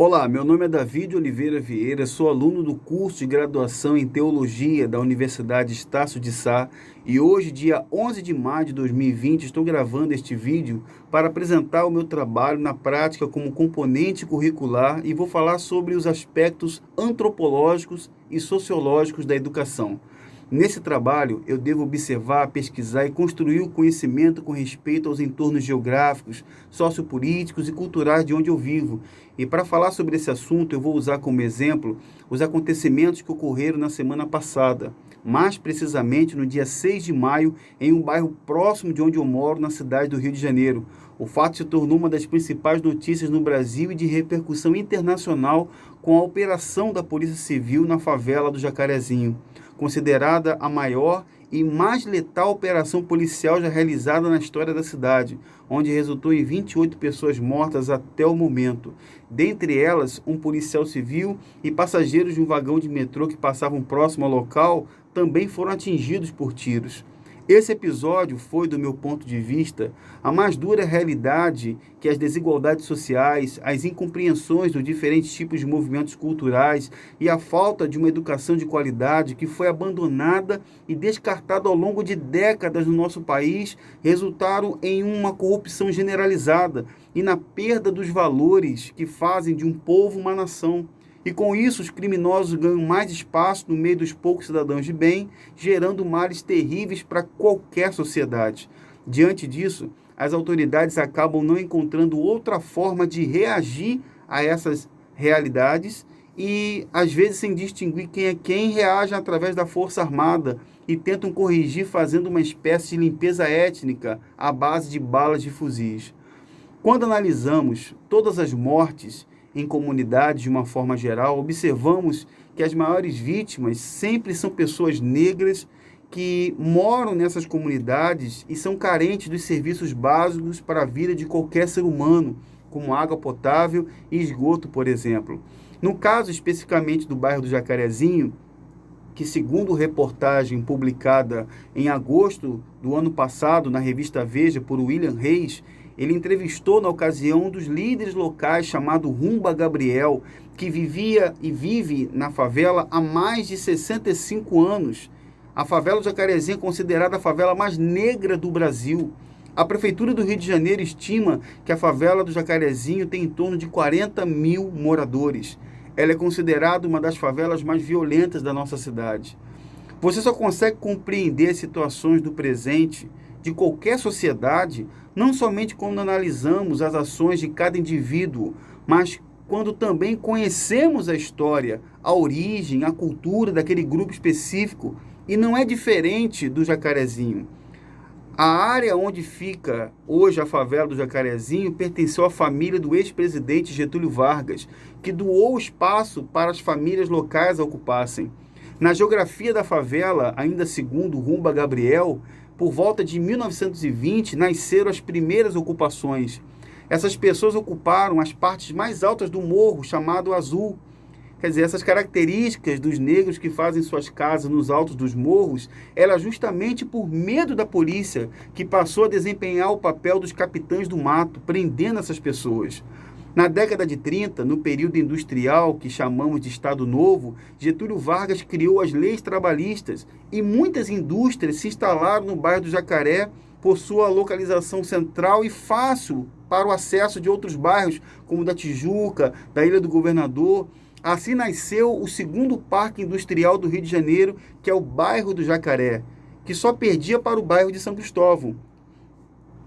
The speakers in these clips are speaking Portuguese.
Olá, meu nome é David Oliveira Vieira, sou aluno do curso de graduação em Teologia da Universidade Estácio de Sá e hoje, dia 11 de maio de 2020, estou gravando este vídeo para apresentar o meu trabalho na prática como componente curricular e vou falar sobre os aspectos antropológicos e sociológicos da educação. Nesse trabalho, eu devo observar, pesquisar e construir o conhecimento com respeito aos entornos geográficos, sociopolíticos e culturais de onde eu vivo. E para falar sobre esse assunto, eu vou usar como exemplo os acontecimentos que ocorreram na semana passada, mais precisamente no dia 6 de maio, em um bairro próximo de onde eu moro, na cidade do Rio de Janeiro. O fato se tornou uma das principais notícias no Brasil e de repercussão internacional com a operação da Polícia Civil na favela do Jacarezinho, considerada a maior e mais letal operação policial já realizada na história da cidade, onde resultou em 28 pessoas mortas até o momento. Dentre elas, um policial civil e passageiros de um vagão de metrô que passavam próximo ao local também foram atingidos por tiros. Esse episódio foi, do meu ponto de vista, a mais dura realidade que as desigualdades sociais, as incompreensões dos diferentes tipos de movimentos culturais e a falta de uma educação de qualidade que foi abandonada e descartada ao longo de décadas no nosso país resultaram em uma corrupção generalizada e na perda dos valores que fazem de um povo uma nação. E com isso, os criminosos ganham mais espaço no meio dos poucos cidadãos de bem, gerando males terríveis para qualquer sociedade. Diante disso, as autoridades acabam não encontrando outra forma de reagir a essas realidades e, às vezes, sem distinguir quem é quem, reagem através da força armada e tentam corrigir fazendo uma espécie de limpeza étnica à base de balas de fuzis. Quando analisamos todas as mortes em comunidades de uma forma geral, observamos que as maiores vítimas sempre são pessoas negras que moram nessas comunidades e são carentes dos serviços básicos para a vida de qualquer ser humano, como água potável e esgoto, por exemplo. No caso especificamente do bairro do Jacarezinho, que segundo reportagem publicada em agosto do ano passado na revista Veja por William Reis, ele entrevistou na ocasião um dos líderes locais chamado Rumba Gabriel, que vivia e vive na favela há mais de 65 anos. A favela do Jacarezinho é considerada a favela mais negra do Brasil. A Prefeitura do Rio de Janeiro estima que a favela do Jacarezinho tem em torno de 40 mil moradores. Ela é considerada uma das favelas mais violentas da nossa cidade. Você só consegue compreender as situações do presente de qualquer sociedade, não somente quando analisamos as ações de cada indivíduo, mas quando também conhecemos a história, a origem, a cultura daquele grupo específico, e não é diferente do Jacarezinho. A área onde fica hoje a favela do Jacarezinho pertenceu à família do ex-presidente Getúlio Vargas, que doou espaço para as famílias locais a ocupassem. Na geografia da favela, ainda segundo Rumba Gabriel, por volta de 1920, nasceram as primeiras ocupações. Essas pessoas ocuparam as partes mais altas do morro, chamado Azul. Quer dizer, essas características dos negros que fazem suas casas nos altos dos morros, era justamente por medo da polícia, que passou a desempenhar o papel dos capitães do mato, prendendo essas pessoas. Na década de 30, no período industrial, que chamamos de Estado Novo, Getúlio Vargas criou as leis trabalhistas e muitas indústrias se instalaram no bairro do Jacaré por sua localização central e fácil para o acesso de outros bairros, como da Tijuca, da Ilha do Governador. Assim nasceu o segundo parque industrial do Rio de Janeiro, que é o bairro do Jacaré, que só perdia para o bairro de São Cristóvão.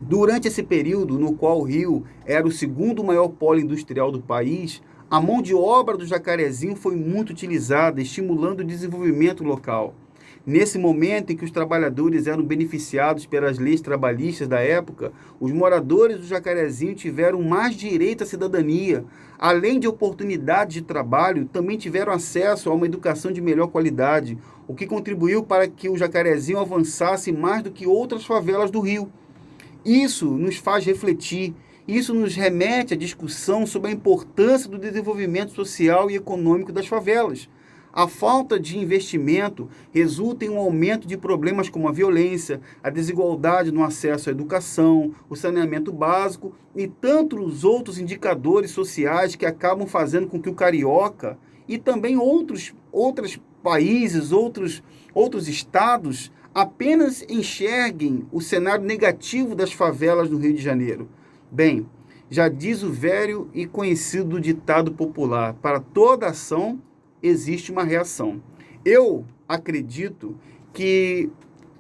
Durante esse período, no qual o Rio era o segundo maior polo industrial do país, a mão de obra do Jacarezinho foi muito utilizada, estimulando o desenvolvimento local. Nesse momento em que os trabalhadores eram beneficiados pelas leis trabalhistas da época, os moradores do Jacarezinho tiveram mais direito à cidadania. Além de oportunidades de trabalho, também tiveram acesso a uma educação de melhor qualidade, o que contribuiu para que o Jacarezinho avançasse mais do que outras favelas do Rio. Isso nos faz refletir, isso nos remete à discussão sobre a importância do desenvolvimento social e econômico das favelas. A falta de investimento resulta em um aumento de problemas como a violência, a desigualdade no acesso à educação, o saneamento básico e tantos outros indicadores sociais que acabam fazendo com que o carioca e também outros países, outros estados apenas enxerguem o cenário negativo das favelas no Rio de Janeiro. Bem, já diz o velho e conhecido ditado popular: para toda ação existe uma reação. Eu acredito que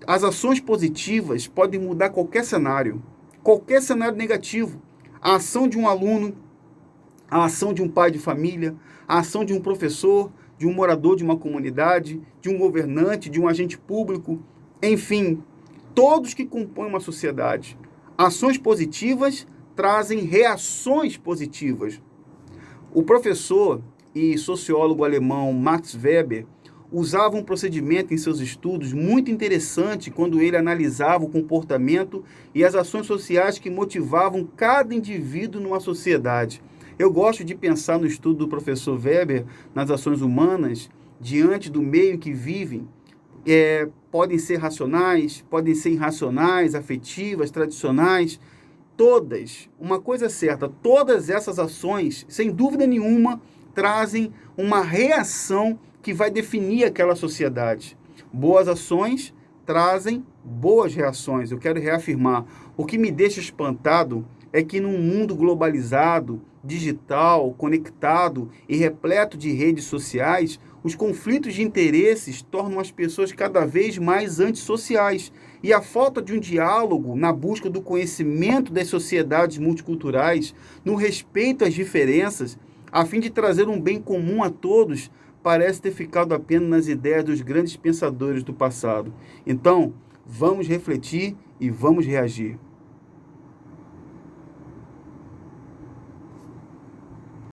as ações positivas podem mudar qualquer cenário negativo. A ação de um aluno, a ação de um pai de família, a ação de um professor, de um morador de uma comunidade, de um governante, de um agente público, enfim, todos que compõem uma sociedade. Ações positivas trazem reações positivas. O professor e sociólogo alemão Max Weber usava um procedimento em seus estudos muito interessante quando ele analisava o comportamento e as ações sociais que motivavam cada indivíduo numa sociedade. Eu gosto de pensar no estudo do professor Weber nas ações humanas diante do meio em que vivem. Podem ser racionais, podem ser irracionais, afetivas, tradicionais, todas, uma coisa é certa, todas essas ações, sem dúvida nenhuma, trazem uma reação que vai definir aquela sociedade. Boas ações trazem boas reações. Eu quero reafirmar. O que me deixa espantado é que num mundo globalizado, digital, conectado e repleto de redes sociais, os conflitos de interesses tornam as pessoas cada vez mais antissociais. E a falta de um diálogo na busca do conhecimento das sociedades multiculturais, no respeito às diferenças, a fim de trazer um bem comum a todos, parece ter ficado apenas nas ideias dos grandes pensadores do passado. Então, vamos refletir e vamos reagir.